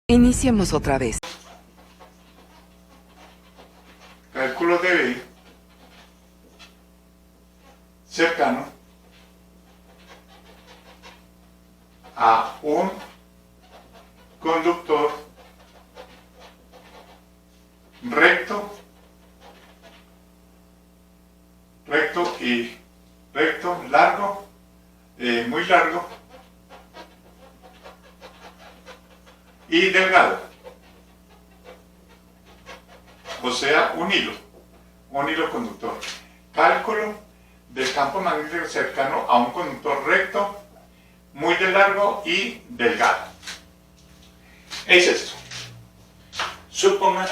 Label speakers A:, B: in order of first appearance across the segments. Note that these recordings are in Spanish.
A: Iniciemos otra vez.
B: Cálculo de B cercano a un conductor recto y largo, muy largo y delgado, o sea, un hilo conductor. Cálculo del campo magnético cercano a un conductor recto, muy de largo y delgado. Es esto. Suponga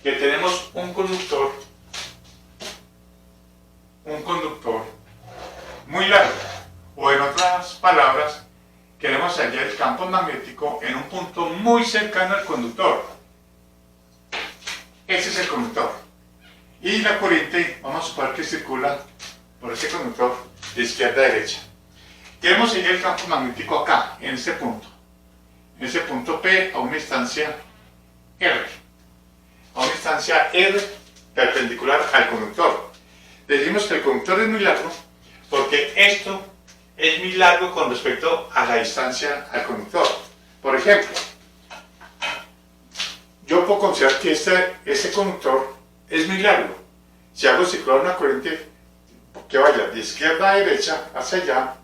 B: que tenemos un conductor muy largo, o en otras palabras, queremos hallar el campo magnético en un punto muy cercano al conductor. Ese es el conductor. Y la corriente, vamos a suponer que circula por ese conductor de izquierda a derecha. Queremos hallar el campo magnético acá, en este punto. En ese punto P a una distancia R. A una distancia R perpendicular al conductor. Decimos que el conductor es muy largo porque esto es muy largo con respecto a la distancia al conductor. Por ejemplo, yo puedo considerar que este conductor es muy largo. Si hago circular una corriente que vaya de izquierda a derecha hacia allá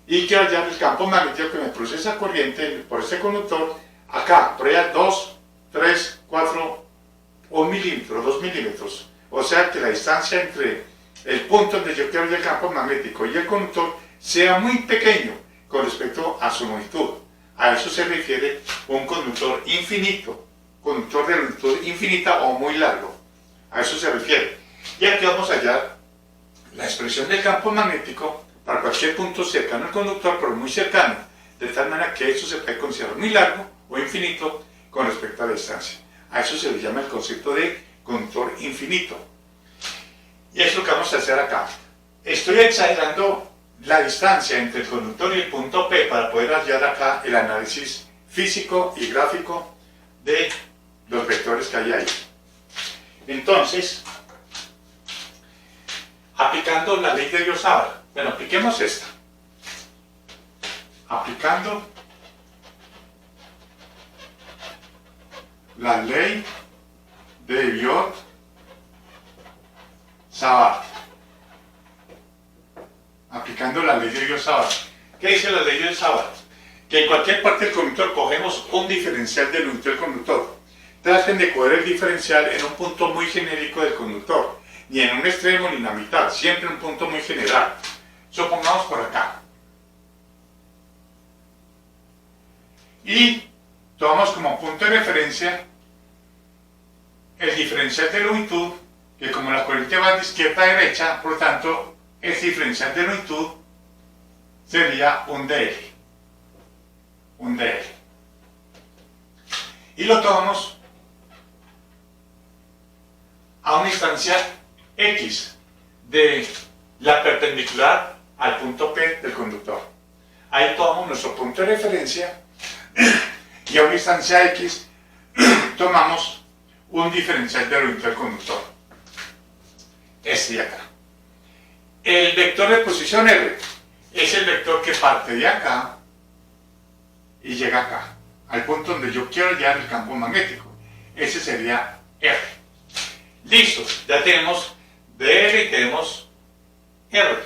B: y quiero hallar el campo magnético que me produce esa corriente por ese conductor, acá, por allá 2, 3, 4, 1 milímetro, 2 milímetros. O sea que la distancia entre el punto donde yo quiero hallar el campo magnético y el conductor sea muy pequeño con respecto a su longitud. A eso se refiere un conductor infinito, conductor de longitud infinita o muy largo. A eso se refiere. Y aquí vamos a hallar la expresión del campo magnético para cualquier punto cercano al conductor, pero muy cercano, de tal manera que eso se puede considerar muy largo o infinito con respecto a la distancia. A eso se le llama el concepto de conductor infinito. Y es lo que vamos a hacer acá. Estoy exagerando la distancia entre el conductor y el punto P para poder hallar acá el análisis físico y gráfico de los vectores que hay ahí. Entonces, aplicando la ley de Biot-Savart, bueno, apliquemos esta. Aplicando la ley de Biot-Savart. Aplicando la ley de Biot-Savart. ¿Qué dice la ley de Biot-Savart? Que en cualquier parte del conductor cogemos un diferencial de longitud del conductor. Traten de coger el diferencial en un punto muy genérico del conductor, ni en un extremo ni en la mitad, siempre en un punto muy general. Supongamos por acá. Y tomamos como punto de referencia el diferencial de longitud, que como la corriente va de izquierda a derecha, por lo tanto, el diferencial de longitud sería un dl. Un dl. Y lo tomamos a una distancia x de la perpendicular al punto P del conductor. Ahí tomamos nuestro punto de referencia y a una distancia x tomamos un diferencial de longitud del conductor. Este de acá. El vector de posición R es el vector que parte de acá y llega acá, al punto donde yo quiero hallar el campo magnético. Ese sería R. Listo, ya tenemos dl y tenemos R.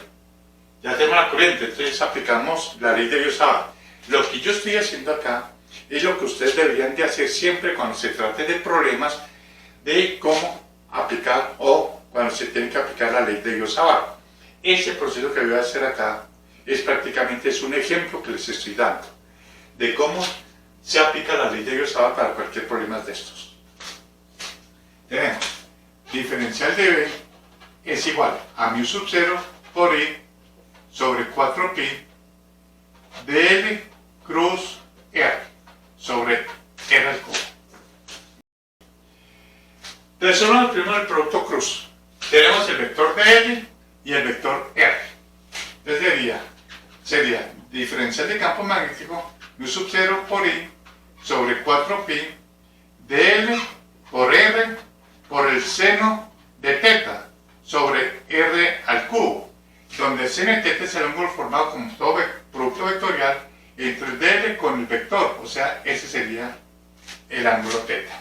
B: Ya tenemos la corriente, entonces aplicamos la ley de Biot-Savart. Lo que yo estoy haciendo acá es lo que ustedes deberían de hacer siempre cuando se trate de problemas de cómo aplicar o cuando se tiene que aplicar la ley de Biot-Savart. Este proceso que voy a hacer acá es prácticamente un ejemplo que les estoy dando de cómo se aplica la ley de Biot-Savart para cualquier problema de estos. Tenemos diferencial de B es igual a mu sub 0 por I sobre 4pi dl cruz R sobre R al cubo. Resolvamos primero el producto cruz. Tenemos el vector dl y el vector R. Entonces sería diferencial de campo magnético mu sub 0 por I sobre 4pi de L por R por el seno de teta sobre R al cubo, donde el seno de teta es el ángulo formado como todo producto vectorial entre el dl con el vector, o sea, ese sería el ángulo teta.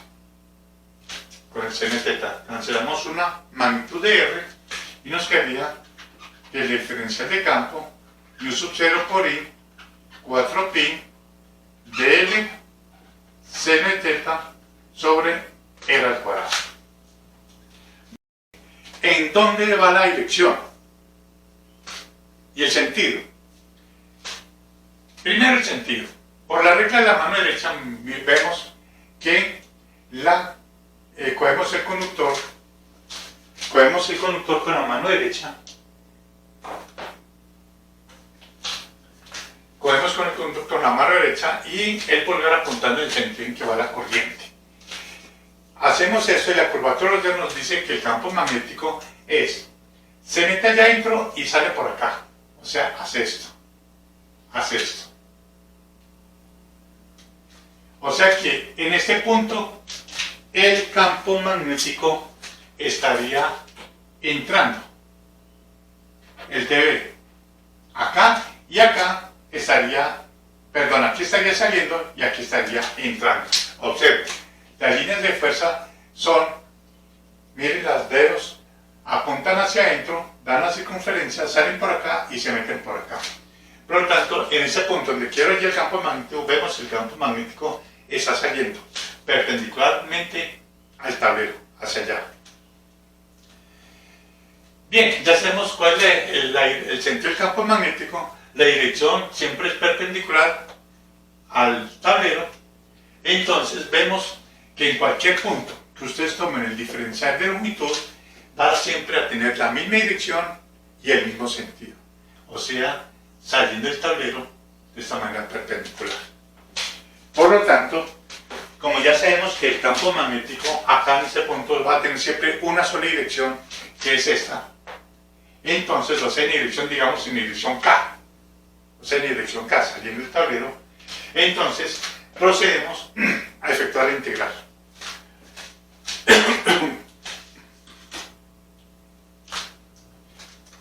B: Con el seno de teta cancelamos una magnitud de R y nos quedaría que el diferencial de campo u sub 0 por i 4pi dl seno de teta sobre R al cuadrado. ¿En dónde va la dirección? Y el sentido. Primero el sentido. Por la regla de la mano derecha vemos que cogemos el conductor con la mano derecha, cogemos con el conductor la mano derecha y el pulgar apuntando en el sentido en que va la corriente. Hacemos eso y la curvatura de los dedos nos dice que el campo magnético se mete allá adentro y sale por acá. O sea, hace esto. O sea que en este punto el campo magnético estaría entrando. El dB. Acá y acá estaría, perdón, aquí estaría saliendo y aquí estaría entrando. Observen, las líneas de fuerza son, miren los dedos, apuntan hacia adentro, dan la circunferencia, salen por acá y se meten por acá. Por lo tanto, en ese punto donde quiero ir el campo magnético, vemos el campo magnético está saliendo perpendicularmente al tablero, hacia allá. Bien, ya sabemos cuál es el sentido del campo magnético. La dirección siempre es perpendicular al tablero. Entonces vemos que en cualquier punto que ustedes tomen el diferencial de longitud, va siempre a tener la misma dirección y el mismo sentido. O sea, saliendo del tablero de esta manera perpendicular. Por lo tanto, como ya sabemos que el campo magnético acá en este punto va a tener siempre una sola dirección, que es esta. Entonces lo sé en dirección, digamos, en dirección K. O sea, en dirección K, saliendo del tablero. Entonces, procedemos a efectuar la integral.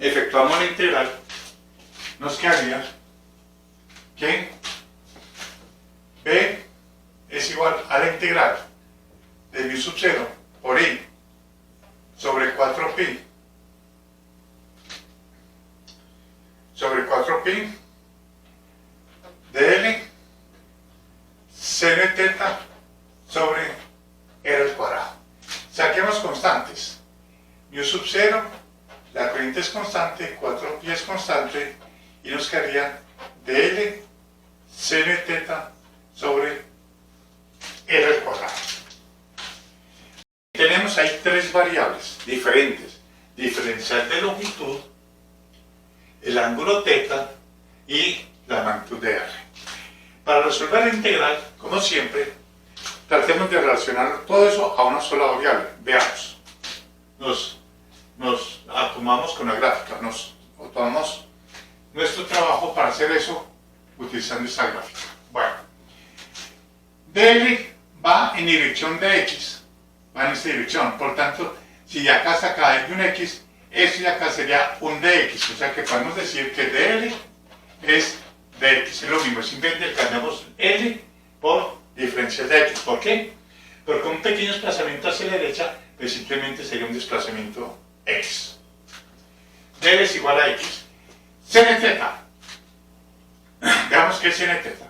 B: Efectuamos la integral, nos quedaría que B es igual a la integral de mu sub 0 por i sobre 4pi de L seno de teta sobre R al cuadrado. Saquemos constantes. Mu sub 0, la corriente es constante, 4pi es constante, y nos quedaría dl seno de teta sobre R al cuadrado. Tenemos ahí tres variables diferentes: diferencial de longitud, el ángulo teta y la magnitud de R. Para resolver la integral, como siempre, tratemos de relacionar todo eso a una sola variable. Veamos. Nos tomamos con la gráfica, tomamos nuestro trabajo para hacer eso utilizando esta gráfica. Bueno, dl va en dirección de x, va en esta dirección. Por tanto, si de acá hasta acá hay un x, esto de acá sería un dx. O sea que podemos decir que dl es dx, es lo mismo. Simplemente cambiamos l por diferencial de x. ¿Por qué? Porque un pequeño desplazamiento hacia la derecha, pues simplemente sería un desplazamiento x. dl es igual a x. Seno de teta. Veamos qué es seno de teta.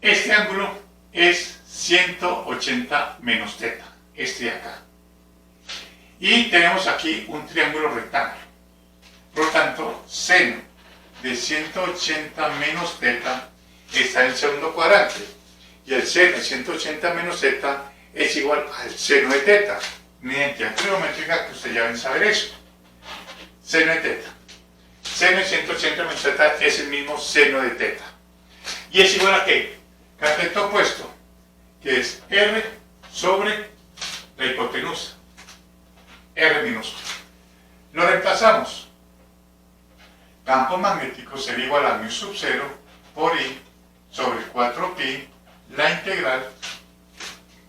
B: Este ángulo es 180 menos teta, este de acá. Y tenemos aquí un triángulo rectángulo. Por lo tanto, seno de 180 menos teta está en el segundo cuadrante. Y el seno de 180 menos teta es igual al seno de teta. Una identidad trigonométrica que ustedes ya deben saber eso. Seno de teta. Seno de 180 menos teta es el mismo seno de teta. ¿Y es igual a qué? Cateto opuesto, que es R sobre la hipotenusa. R minúscula. Lo reemplazamos. Campo magnético sería igual a mu sub 0 por i sobre 4pi la integral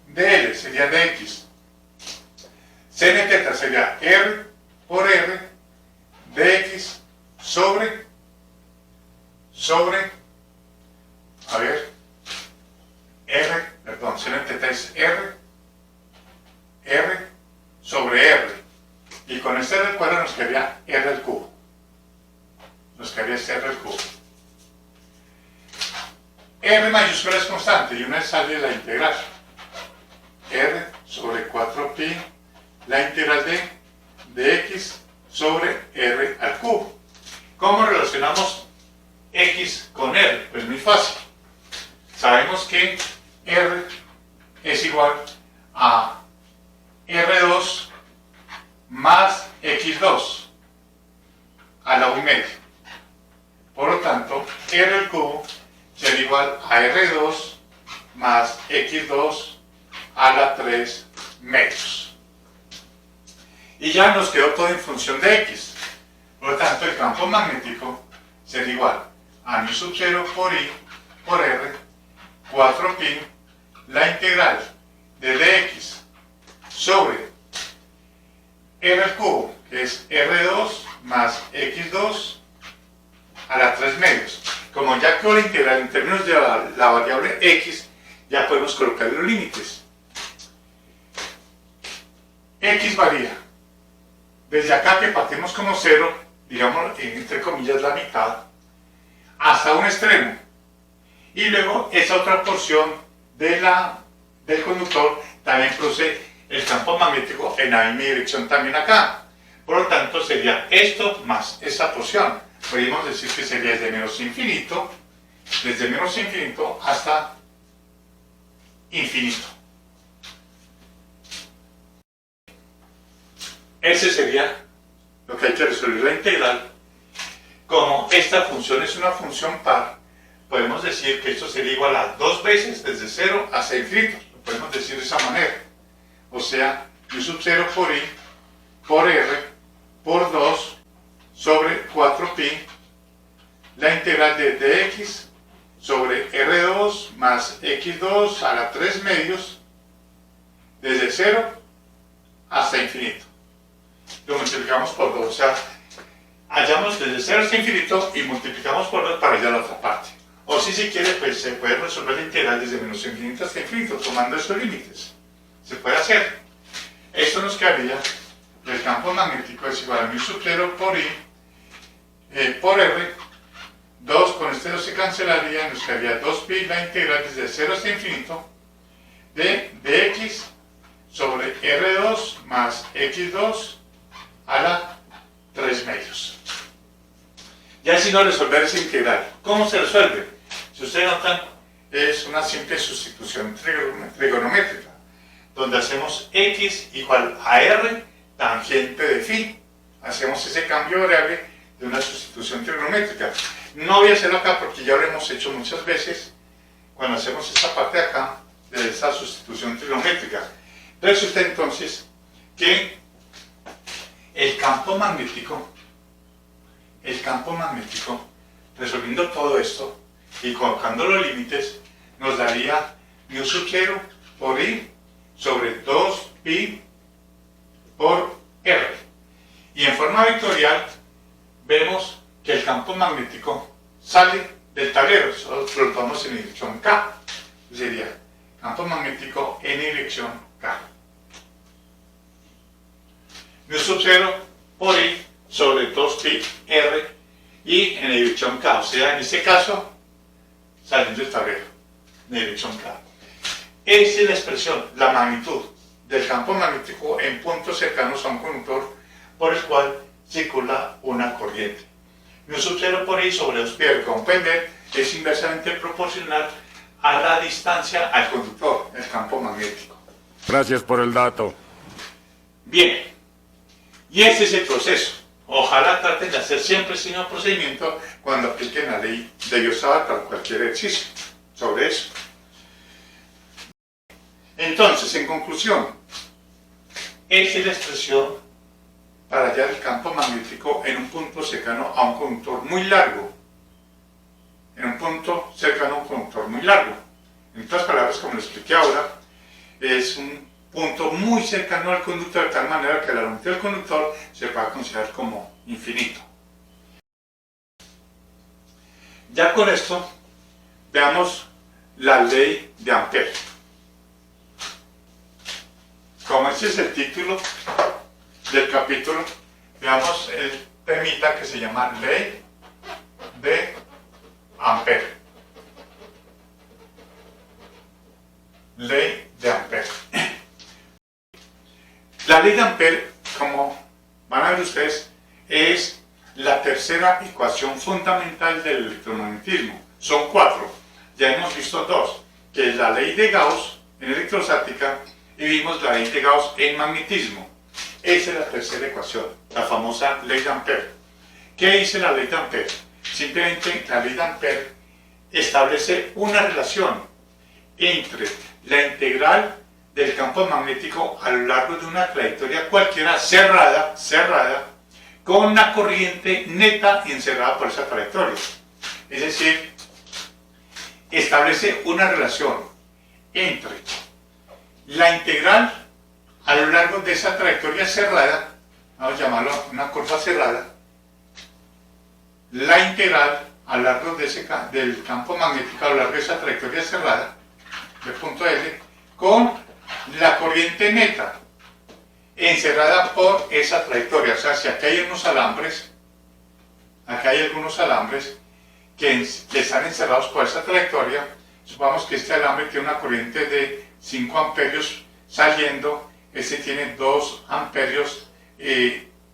B: de L, sería de X. Seno teta sería R por R de X sobre, a ver, seno teta es R sobre R. Y con este R al cuadrado nos quedaría R al cubo. Nos quedaría este R al cubo. R mayúscula es constante y una vez sale la integral. R sobre 4pi, la integral de X sobre R al cubo. ¿Cómo relacionamos X con R? Pues muy fácil. Sabemos que R es igual a R2 más X2 a la 1/2. Por lo tanto, R al cubo será igual a R2 más X2 a la 3/2. Y ya nos quedó todo en función de X. Por lo tanto, el campo magnético será igual a μ sub 0 por I por R, 4pi, la integral de dx sobre R al cubo, que es R2 más X2 a la 3/2. Como ya quedó la integral en términos de la variable X, ya podemos colocar los límites. X varía desde acá, que partimos como 0, digamos entre comillas la mitad, hasta un extremo. Y luego esa otra porción del conductor también produce el campo magnético en la misma dirección también acá. Por lo tanto sería esto más esa porción. Podríamos decir que sería desde menos infinito hasta infinito. Ese sería lo que hay que resolver la integral. Como esta función es una función par, podemos decir que esto sería igual a 2 veces desde 0 hasta infinito. Lo podemos decir de esa manera. O sea, μ sub 0 por I por R por 2 sobre 4pi, la integral de dx sobre R2 más X2 a la 3/2 desde 0 hasta infinito. Lo multiplicamos por 2, o sea, hallamos desde 0 hasta infinito y multiplicamos por 2 para ir a la otra parte. O si se quiere, pues se puede resolver la integral desde menos infinito hasta infinito, tomando estos límites. Se puede hacer. Esto nos quedaría, el campo magnético es igual a μ sub 0 por I por R, 2 con este 2 se cancelaría, nos quedaría 2pi, la integral desde 0 hasta infinito de dx sobre R2 más X2 a la 3/2. Ya si no resolver esa integral, ¿cómo se resuelve? Si ustedes notan, es una simple sustitución trigonométrica, donde hacemos x igual a r tangente de phi. Hacemos ese cambio variable de una sustitución trigonométrica. No voy a hacerlo acá porque ya lo hemos hecho muchas veces cuando hacemos esta parte de acá de esa sustitución trigonométrica. Resulta entonces que el campo magnético, resolviendo todo esto y colocando los límites, nos daría μ sub 0 por I sobre 2pi por R. Y en forma vectorial vemos que el campo magnético sale del tablero, solo lo tomamos en dirección K. Sería campo magnético en dirección K. μ sub 0 por I sobre 2pi R y en dirección K, o sea, en este caso, saliendo del tablero, en dirección K. Esa es la expresión, la magnitud del campo magnético en puntos cercanos a un conductor por el cual circula una corriente. μ sub 0 por I sobre 2pi R, como pueden ver, es inversamente proporcional a la distancia al conductor, el campo magnético.
A: Gracias por el dato.
B: Bien, y ese es el proceso. Ojalá traten de hacer siempre ese mismo procedimiento cuando apliquen la ley de Biot-Savart para cualquier ejercicio sobre eso. Entonces, en conclusión, esa es la expresión para hallar el campo magnético en un punto cercano a un conductor muy largo. En un punto cercano a un conductor muy largo. En otras palabras, como lo expliqué ahora, es un punto muy cercano al conductor, de tal manera que la longitud del conductor se pueda considerar como infinito. Ya con esto, veamos la ley de Ampère. Como este es el título del capítulo, veamos el temita que se llama ley de Ampère. Ley de Ampère. La ley de Ampère, como van a ver ustedes, es la tercera ecuación fundamental del electromagnetismo. Son 4. Ya hemos visto 2, que es la ley de Gauss en electrostática y vimos la ley de Gauss en magnetismo. Esa es la tercera ecuación, la famosa ley de Ampère. ¿Qué dice la ley de Ampère? Simplemente la ley de Ampère establece una relación entre la integral del campo magnético a lo largo de una trayectoria cualquiera cerrada, con una corriente neta encerrada por esa trayectoria. Es decir, establece una relación entre la integral a lo largo de esa trayectoria cerrada, vamos a llamarlo una curva cerrada, la integral a lo largo de del campo magnético a lo largo de esa trayectoria cerrada, de punto L, con la corriente neta encerrada por esa trayectoria. O sea, si aquí hay unos alambres, acá hay algunos alambres que están encerrados por esa trayectoria, supongamos que este alambre tiene una corriente de 5 amperios saliendo, este tiene 2 amperios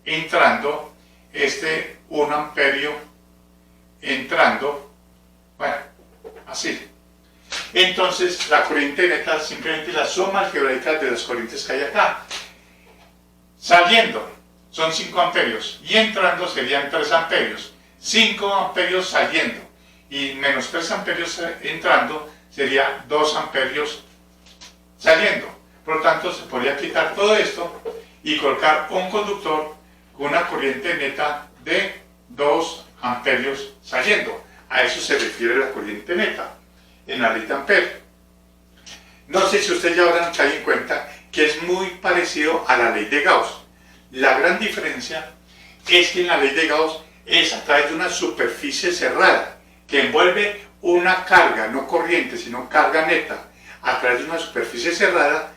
B: entrando, este 1 amperio entrando, bueno, así. Entonces la corriente neta simplemente la suma algebraica de las corrientes que hay acá. Saliendo son 5 amperios y entrando serían 3 amperios. 5 amperios saliendo y menos 3 amperios entrando sería 2 amperios saliendo. Por lo tanto, se podría quitar todo esto y colocar un conductor con una corriente neta de 2 amperios saliendo. A eso se refiere la corriente neta en la ley de Ampère. No sé si ustedes ya habrán caído en cuenta que es muy parecido a la ley de Gauss. La gran diferencia es que en la ley de Gauss es a través de una superficie cerrada que envuelve una carga, no corriente, sino carga neta, a través de una superficie cerrada.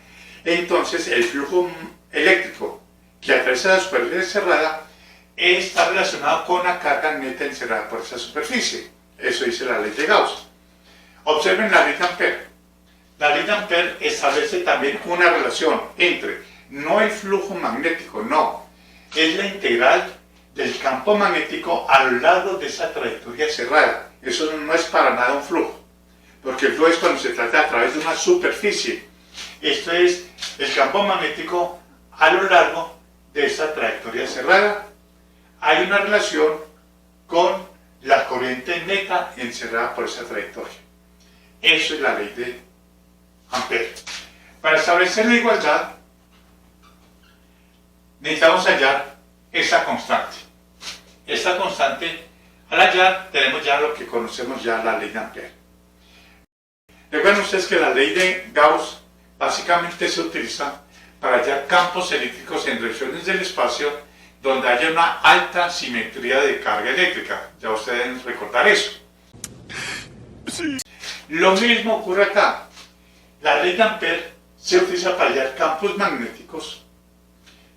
B: Entonces el flujo eléctrico que atraviesa la superficie cerrada está relacionado con la carga neta encerrada por esa superficie. Eso dice la ley de Gauss. Observen la ley de Ampère. La ley de Ampère establece también una relación entre, no el flujo magnético, no, es la integral del campo magnético a lo largo de esa trayectoria cerrada. Eso no es para nada un flujo, porque el flujo es cuando se trata a través de una superficie. Esto es el campo magnético a lo largo de esa trayectoria cerrada. Hay una relación con la corriente neta encerrada por esa trayectoria. Eso es la ley de Ampère. Para establecer la igualdad, necesitamos hallar esa constante. Esta constante, al hallar, tenemos ya lo que conocemos ya, la ley de Ampère. Recuerden ustedes que la ley de Gauss básicamente se utiliza para hallar campos eléctricos en regiones del espacio donde haya una alta simetría de carga eléctrica. Ya ustedes deben recordar eso. Sí. Lo mismo ocurre acá. La ley de Ampère se utiliza para hallar campos magnéticos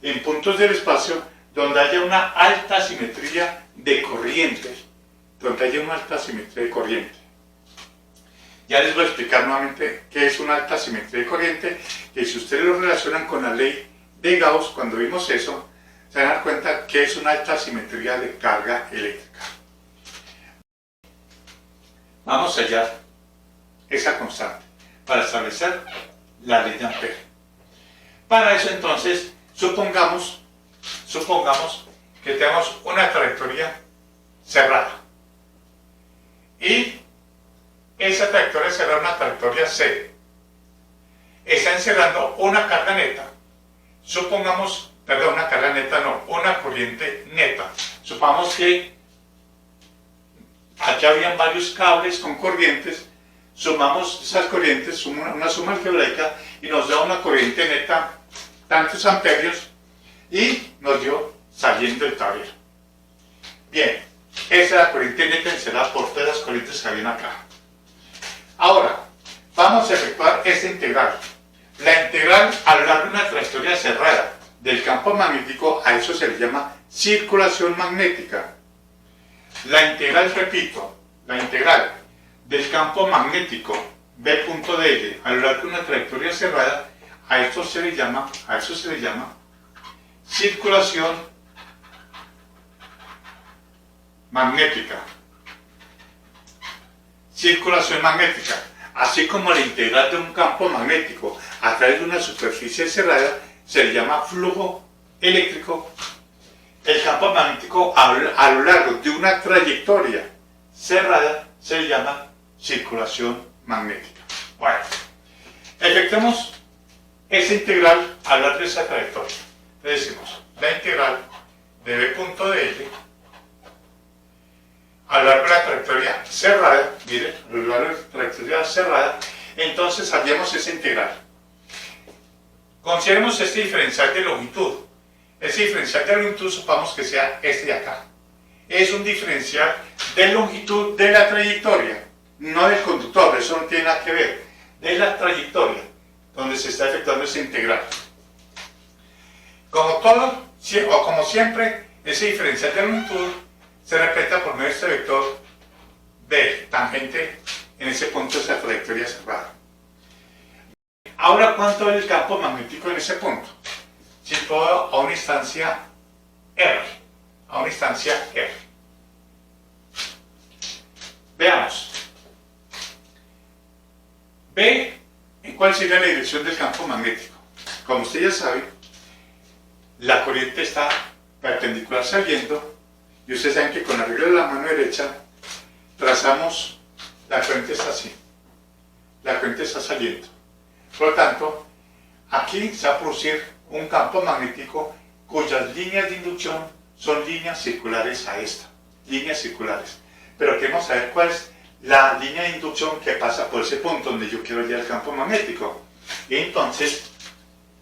B: en puntos del espacio donde haya una alta simetría de corriente. Ya les voy a explicar nuevamente qué es una alta simetría de corriente, que si ustedes lo relacionan con la ley de Gauss, cuando vimos eso, se van a dar cuenta que es una alta simetría de carga eléctrica. Vamos a hallar esa constante para establecer la ley de Ampère. Para eso entonces, supongamos que tenemos una trayectoria cerrada y esa trayectoria será una trayectoria C. Está encerrando una carga neta. Una carga neta no, una corriente neta. Supongamos que aquí habían varios cables con corrientes, sumamos esas corrientes, una suma algebraica y nos da una corriente neta, tantos amperios, y nos dio saliendo el tablero. Bien, esa es la corriente neta encerrada por todas las corrientes que habían acá. Ahora, vamos a efectuar esta integral. La integral a lo largo de una trayectoria cerrada del campo magnético, a eso se le llama circulación magnética. La integral, repito, la integral del campo magnético B.dl a lo largo de una trayectoria cerrada, a eso se le llama circulación magnética. Circulación magnética. Así como la integral de un campo magnético a través de una superficie cerrada se le llama flujo eléctrico, el campo magnético a lo largo de una trayectoria cerrada se le llama circulación magnética. Bueno, efectuemos esa integral a lo largo de esa trayectoria. Le decimos la integral de B.dl a lo largo de la trayectoria cerrada, miren, a lo largo de la trayectoria cerrada, entonces hallemos esa integral. Consideremos este diferencial de longitud. Ese diferencial de longitud supongamos que sea este de acá. Es un diferencial de longitud de la trayectoria, no del conductor, eso no tiene nada que ver, de la trayectoria, donde se está efectuando esa integral. Como todo, o como siempre, ese diferencial de longitud se representa por medio de este vector B, tangente en ese punto de esa trayectoria cerrada. Ahora, ¿cuánto es el campo magnético en ese punto? Situado a una instancia R. A una instancia R. Veamos. B, ¿en cuál sería la dirección del campo magnético? Como usted ya sabe, la corriente está perpendicular saliendo, y ustedes saben que con la regla de la mano derecha trazamos, la corriente está así, la corriente está saliendo. Por lo tanto, aquí se va a producir un campo magnético cuyas líneas de inducción son líneas circulares a esta, líneas circulares. Pero queremos saber cuál es la línea de inducción que pasa por ese punto donde yo quiero hallar el campo magnético. Y entonces,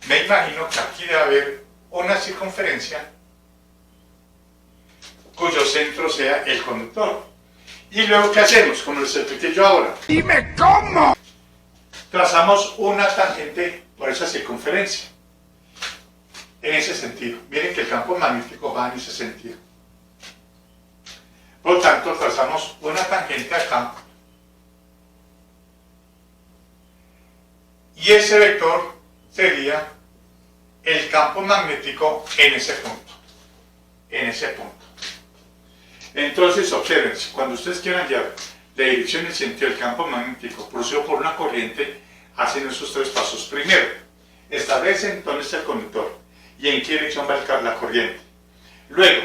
B: me imagino que aquí debe haber una circunferencia cuyo centro sea el conductor. Y luego, ¿qué hacemos? Como les expliqué yo ahora.
A: ¡Dime cómo!
B: Trazamos una tangente por esa circunferencia. En ese sentido. Miren que el campo magnético va en ese sentido. Por lo tanto, trazamos una tangente acá. Y ese vector sería el campo magnético en ese punto. En ese punto. Entonces, observen, cuando ustedes quieran hallar la dirección y el sentido del campo magnético producido por una corriente, hacen esos tres pasos. Primero, establecen dónde está el conductor y en qué dirección va la corriente. Luego,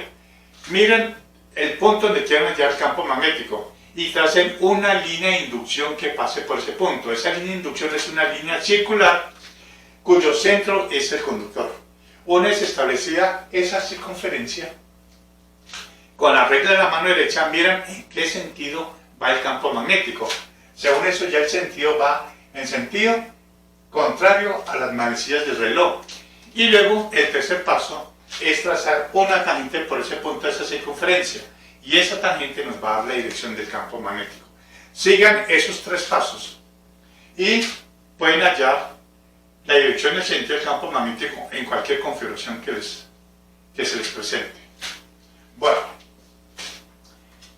B: miren el punto donde quieran hallar el campo magnético y tracen una línea de inducción que pase por ese punto. Esa línea de inducción es una línea circular cuyo centro es el conductor. Una vez establecida esa circunferencia, con la regla de la mano derecha, miren en qué sentido va el campo magnético. Según eso, ya el sentido va en sentido contrario a las manecillas del reloj. Y luego, el tercer paso es trazar una tangente por ese punto de esa circunferencia. Y esa tangente nos va a dar la dirección del campo magnético. Sigan esos tres pasos y pueden hallar la dirección y el sentido del campo magnético en cualquier configuración que se les presente. Bueno,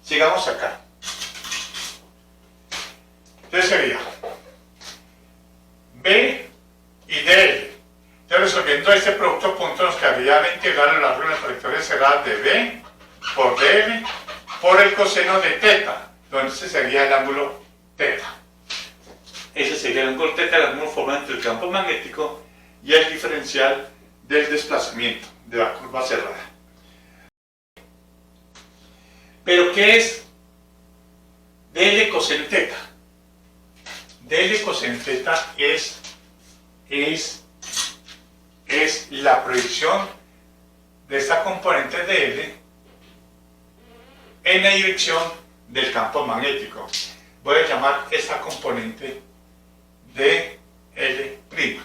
B: sigamos acá. Entonces sería B y DL. Entonces, resolviendo este producto punto, nos quedaría la integral a lo largo de la trayectoria cerrada de B por DL por el coseno de teta, donde ese sería el ángulo teta. Ese sería el ángulo teta, el ángulo formado entre el campo magnético y el diferencial del desplazamiento de la curva cerrada. ¿Pero qué es DL coseno teta? DL coseno teta es la proyección de esta componente DL en la dirección del campo magnético. Voy a llamar esta componente dL'.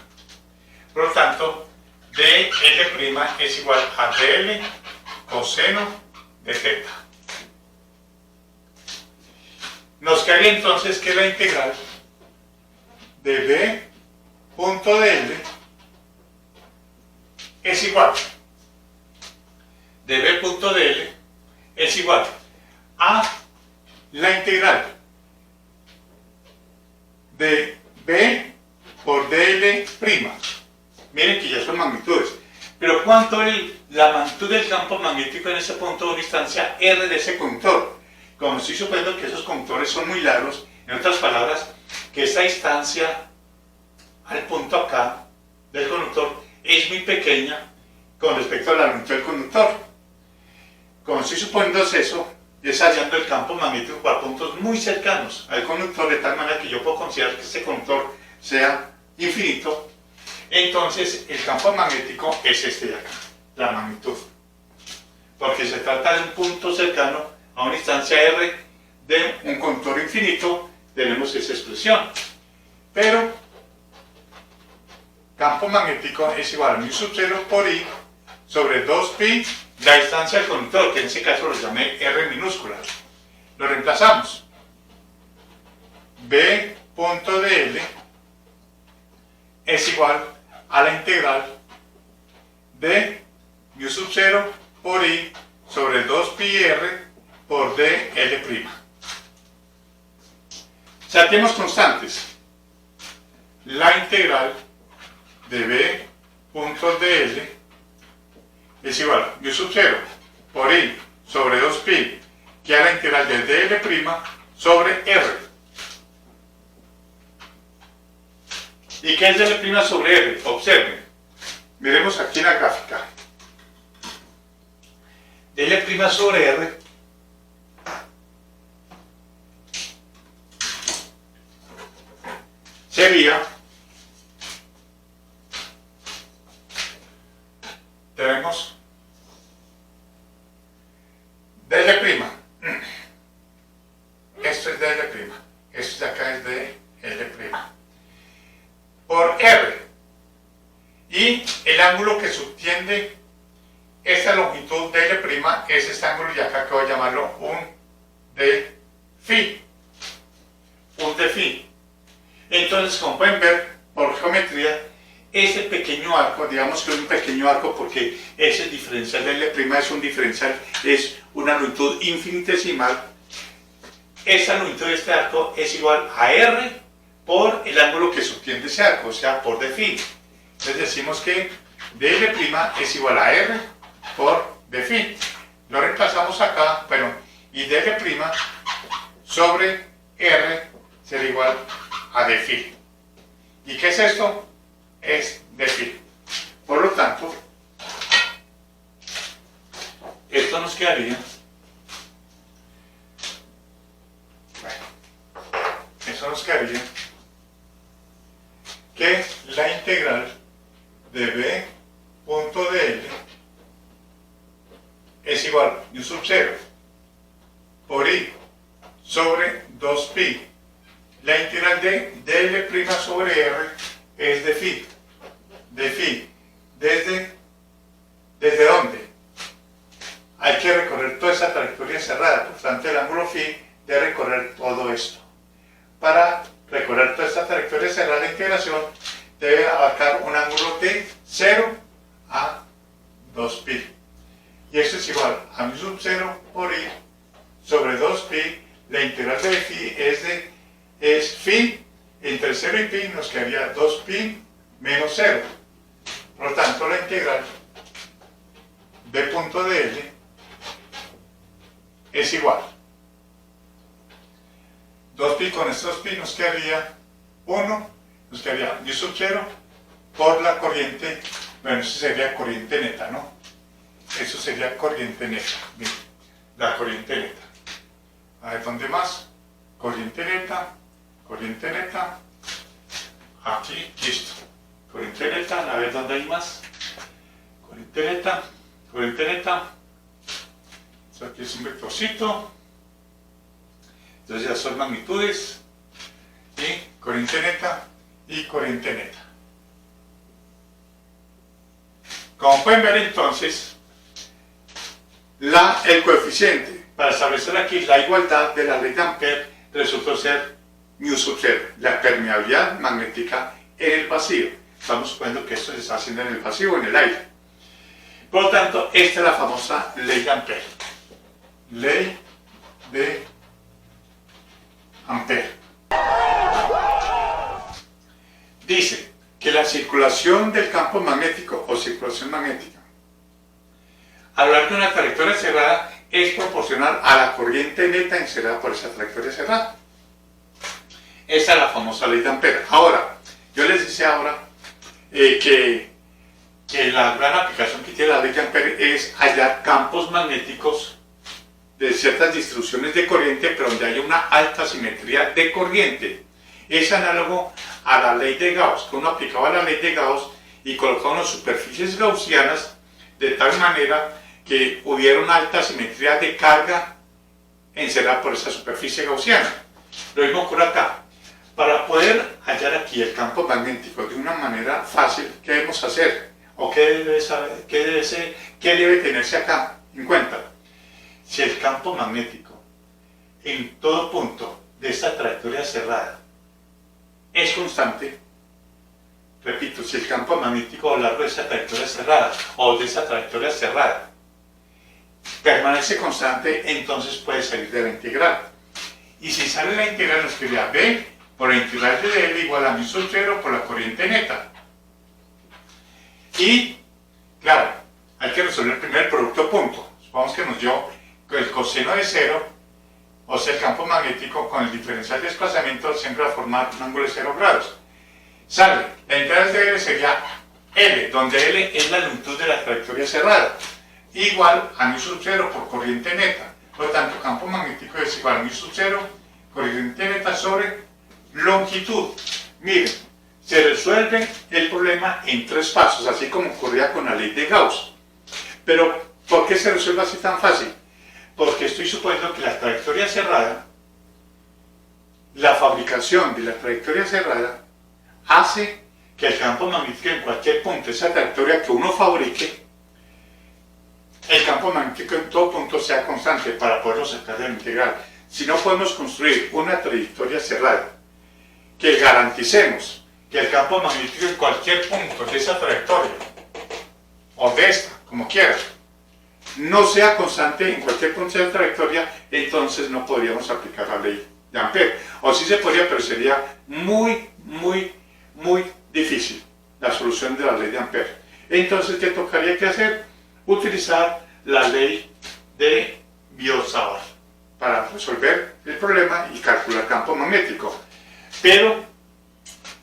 B: Por lo tanto, dL' es igual a dL coseno de θ. Nos quedaría entonces que la integral de B punto dL es igual de B punto dL es igual a la integral de B por dL'. Miren que ya son magnitudes. Pero ¿cuánto es la magnitud del campo magnético en ese punto de una instancia R de ese conductor? Como estoy suponiendo que esos conductores son muy largos, en otras palabras, que esta distancia al punto acá del conductor es muy pequeña con respecto a la longitud del conductor. Como estoy suponiendo eso, es hallando el campo magnético a puntos muy cercanos al conductor, de tal manera que yo puedo considerar que este conductor sea infinito. Entonces el campo magnético es este de acá, la magnitud, porque se trata de un punto cercano a una instancia R de un conductor infinito. Tenemos esa expresión, pero campo magnético es igual a μ sub 0 por I sobre 2pi, la distancia del conductor, que en ese caso lo llamé R minúscula. Lo reemplazamos. B punto dL es igual a la integral de μ sub 0 por I sobre 2pi R por dL'. Saquemos constantes. La integral de B punto dL es igual a μ sub 0 por I sobre 2pi, que es la integral de dL' sobre R. ¿Y qué es dL' sobre R? Observen. Miremos aquí en la gráfica. dL' sobre R sería, tenemos dL', esto es dL', esto de acá es dL', por R, y el ángulo que subtiende esta longitud dL' es este ángulo de acá, que voy a llamarlo un d∅, un d∅. Entonces, como pueden ver por geometría, ese pequeño arco, digamos que es un pequeño arco porque ese diferencial de L' es un diferencial, es una longitud infinitesimal. Esa longitud de este arco es igual a R por el ángulo que subtiende ese arco, o sea, por d∅. Entonces decimos que dL' es igual a R por d∅. Lo reemplazamos acá, bueno, y dL' sobre R será igual a d∅. ¿Y qué es esto? Es d∅. Por lo tanto, esto nos quedaría, que la integral de B punto dL es igual a μ sub 0 por I sobre 2pi. La integral de dL' sobre R es d∅. d∅. ¿Desde dónde? Hay que recorrer toda esa trayectoria cerrada, por tanto el ángulo φ debe recorrer todo esto. Para recorrer toda esta trayectoria cerrada, la integración debe abarcar un ángulo de 0 a 2pi. Y esto es igual a μ sub 0 por I sobre 2pi. La integral de φ es φ entre 0 y pi, nos quedaría 2pi menos 0. Por lo tanto, la integral b punto dL es igual 2pi con estos pi nos quedaría 1, nos quedaría μ sub 0 por la corriente, bueno, eso sería corriente neta, ¿no? Eso sería corriente neta, bien, la corriente neta. A ver, ¿dónde más? Corriente neta, aquí, listo. Corriente neta, a ver dónde hay más. Corriente neta. Esto aquí es un vectorcito. Entonces ya son magnitudes, ¿sí? Corriente neta y corriente neta. Como pueden ver entonces, el coeficiente para establecer aquí la igualdad de la ley de Ampère resultó ser μ sub 0, la permeabilidad magnética en el vacío. Estamos viendo que esto se está haciendo en el vacío, en el aire. Por lo tanto, esta es la famosa ley de Ampère. Ley de Ampère. Dice que la circulación del campo magnético o circulación magnética a lo largo de una trayectoria cerrada es proporcional a la corriente neta encerrada por esa trayectoria cerrada. Esa es la famosa ley de Ampère. Ahora, yo les decía ahora que la gran aplicación que tiene la ley de Ampère es hallar campos magnéticos de ciertas distribuciones de corriente, pero donde haya una alta simetría de corriente. Es análogo a la ley de Gauss, que uno aplicaba la ley de Gauss y colocaba unas superficies gaussianas de tal manera que hubiera una alta simetría de carga encerrada por esa superficie gaussiana. Lo mismo ocurre acá. Para poder hallar aquí el campo magnético de una manera fácil, ¿qué debemos hacer? ¿O qué debe tenerse acá en cuenta? Si el campo magnético en todo punto de esta trayectoria cerrada es constante, repito, si el campo magnético a lo largo de esa trayectoria cerrada o de esa trayectoria cerrada permanece constante, entonces puede salir de la integral. Y si sale la integral, nos quedaría B por la integral de L igual a μ sub 0 por la corriente neta. Y, claro, hay que resolver primero el producto punto. Supongamos que nos dio el coseno de 0, o sea, el campo magnético con el diferencial de desplazamiento siempre va a formar un ángulo de 0 grados. Sale, la integral de L sería L, donde L es la longitud de la trayectoria cerrada, igual a μ sub 0 por corriente neta. Por lo tanto, campo magnético es igual a μ sub 0, corriente neta sobre longitud. Miren, se resuelve el problema en 3 pasos, así como ocurría con la ley de Gauss. Pero, ¿por qué se resuelve así tan fácil? Porque estoy suponiendo que la trayectoria cerrada, la fabricación de la trayectoria cerrada, hace que el campo magnético en cualquier punto de esa trayectoria que uno fabrique, el campo magnético en todo punto sea constante para poderlo sacar de la integral. Si no podemos construir una trayectoria cerrada que garanticemos que el campo magnético en cualquier punto de esa trayectoria, o de esta, como quieras, no sea constante en cualquier punto de la trayectoria, entonces no podríamos aplicar la ley de Ampère. O sí se podría, pero sería muy difícil la solución de la ley de Ampère. Entonces, ¿qué tocaría que hacer? Utilizar la ley de Biot-Savart para resolver el problema y calcular campo magnético. Pero,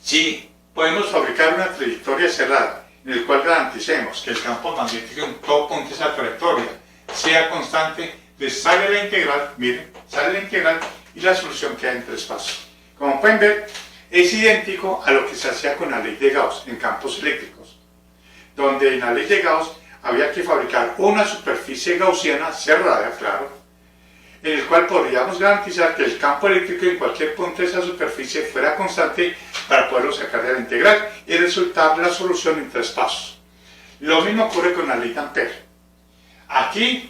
B: si podemos fabricar una trayectoria cerrada en el cual garanticemos que el campo magnético en todo punto de esa trayectoria sea constante, pues sale la integral, miren, sale la integral y la solución queda en 3 pasos. Como pueden ver, es idéntico a lo que se hacía con la ley de Gauss en campos eléctricos, donde en la ley de Gauss había que fabricar una superficie gaussiana cerrada, claro, en el cual podríamos garantizar que el campo eléctrico en cualquier punto de esa superficie fuera constante para poderlo sacar de la integral y resultar la solución en 3 pasos. Lo mismo ocurre con la ley de Ampère. Aquí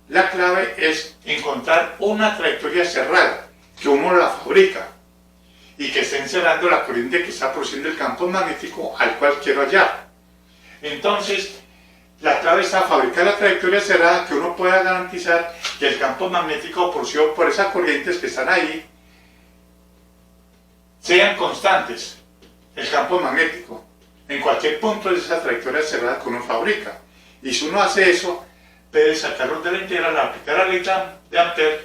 B: la clave es encontrar una trayectoria cerrada, que uno la fabrica y que esté encerrando la corriente que está produciendo el campo magnético al cual quiero hallar. Entonces, la clave está fabricar la trayectoria cerrada que uno pueda garantizar que el campo magnético producido por esas corrientes que están ahí sean constantes, el campo magnético, en cualquier punto de esa trayectoria cerrada que uno fabrica. Y si uno hace eso, puede sacarlo de la integral, aplicar la ley de Ampère,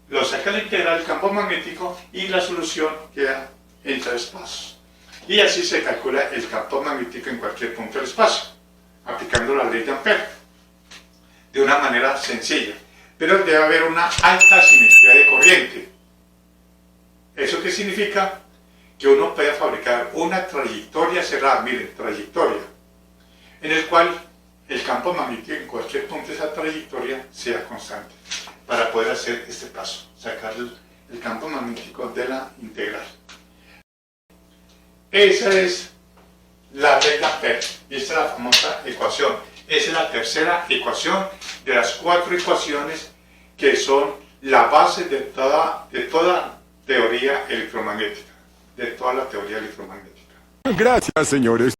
B: lo saca de la integral del campo magnético y la solución queda en 3 pasos. Y así se calcula el campo magnético en cualquier punto del espacio, aplicando la ley de Ampère, de una manera sencilla. Pero debe haber una alta simetría de corriente. ¿Eso qué significa? Que uno puede fabricar una trayectoria cerrada, miren, trayectoria, en el cual el campo magnético en cualquier punto de esa trayectoria sea constante, para poder hacer este paso, sacar el campo magnético de la integral. Esa es la regla P, y esta es la famosa ecuación. Esa es la tercera ecuación de las 4 ecuaciones que son la base de toda teoría electromagnética, de toda la teoría electromagnética.
A: Gracias, señores.